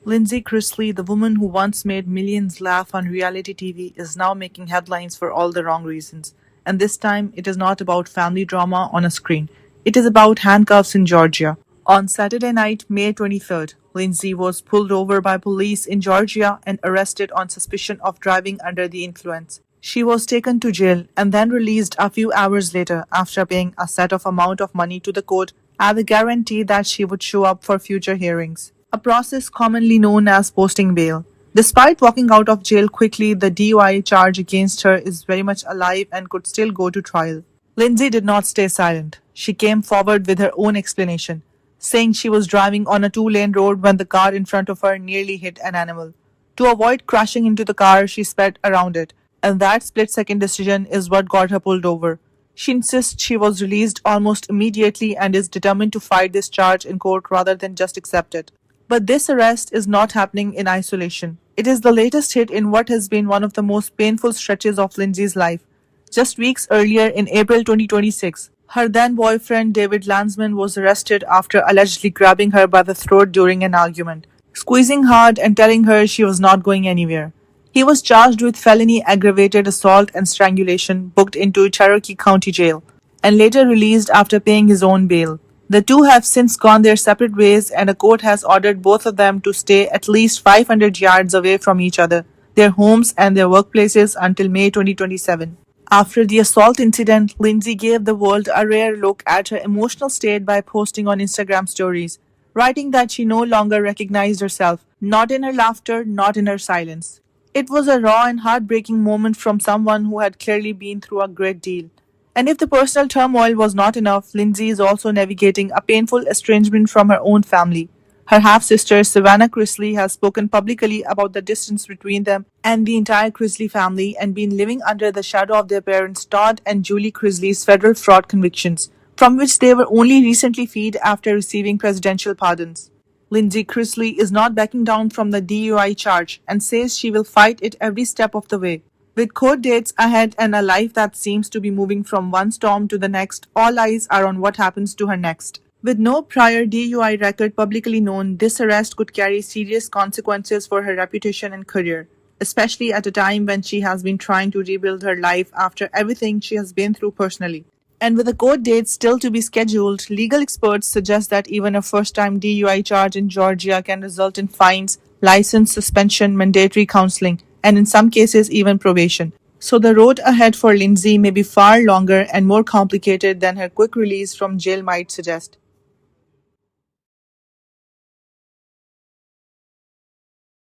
Lindsay Chrisley, the woman who once made millions laugh on reality TV, is now making headlines for all the wrong reasons. And this time, it is not about family drama on a screen. It is about handcuffs in Georgia. On Saturday night, May 23rd, Lindsay was pulled over by police in Georgia and arrested on suspicion of driving under the influence. She was taken to jail and then released a few hours later after paying a set of amount of money to the court as a guarantee that she would show up for future hearings, a process commonly known as posting bail. Despite walking out of jail quickly, the DUI charge against her is very much alive and could still go to trial. Lindsay did not stay silent. She came forward with her own explanation, saying she was driving on a two-lane road when the car in front of her nearly hit an animal. To avoid crashing into the car, she sped around it, and that split-second decision is what got her pulled over. She insists she was released almost immediately and is determined to fight this charge in court rather than just accept it. But this arrest is not happening in isolation. It is the latest hit in what has been one of the most painful stretches of Lindsay's life. Just weeks earlier, in April 2026, her then boyfriend David Landsman was arrested after allegedly grabbing her by the throat during an argument, squeezing hard and telling her she was not going anywhere. He was charged with felony aggravated assault and strangulation, booked into Cherokee County Jail, and later released after paying his own bail. The two have since gone their separate ways, and a court has ordered both of them to stay at least 500 yards away from each other, their homes, and their workplaces until May 2027. After the assault incident, Lindsay gave the world a rare look at her emotional state by posting on Instagram stories, writing that she no longer recognized herself, not in her laughter, not in her silence. It was a raw and heartbreaking moment from someone who had clearly been through a great deal. And if the personal turmoil was not enough, Lindsay is also navigating a painful estrangement from her own family. Her half-sister, Savannah Chrisley, has spoken publicly about the distance between them and the entire Chrisley family and been living under the shadow of their parents Todd and Julie Chrisley's federal fraud convictions, from which they were only recently freed after receiving presidential pardons. Lindsay Chrisley is not backing down from the DUI charge and says she will fight it every step of the way. With court dates ahead and a life that seems to be moving from one storm to the next, all eyes are on what happens to her next. With no prior DUI record publicly known, this arrest could carry serious consequences for her reputation and career, especially at a time when she has been trying to rebuild her life after everything she has been through personally. And with the court date still to be scheduled, legal experts suggest that even a first-time DUI charge in Georgia can result in fines, license suspension, mandatory counseling, and in some cases even probation. So the road ahead for Lindsay may be far longer and more complicated than her quick release from jail might suggest.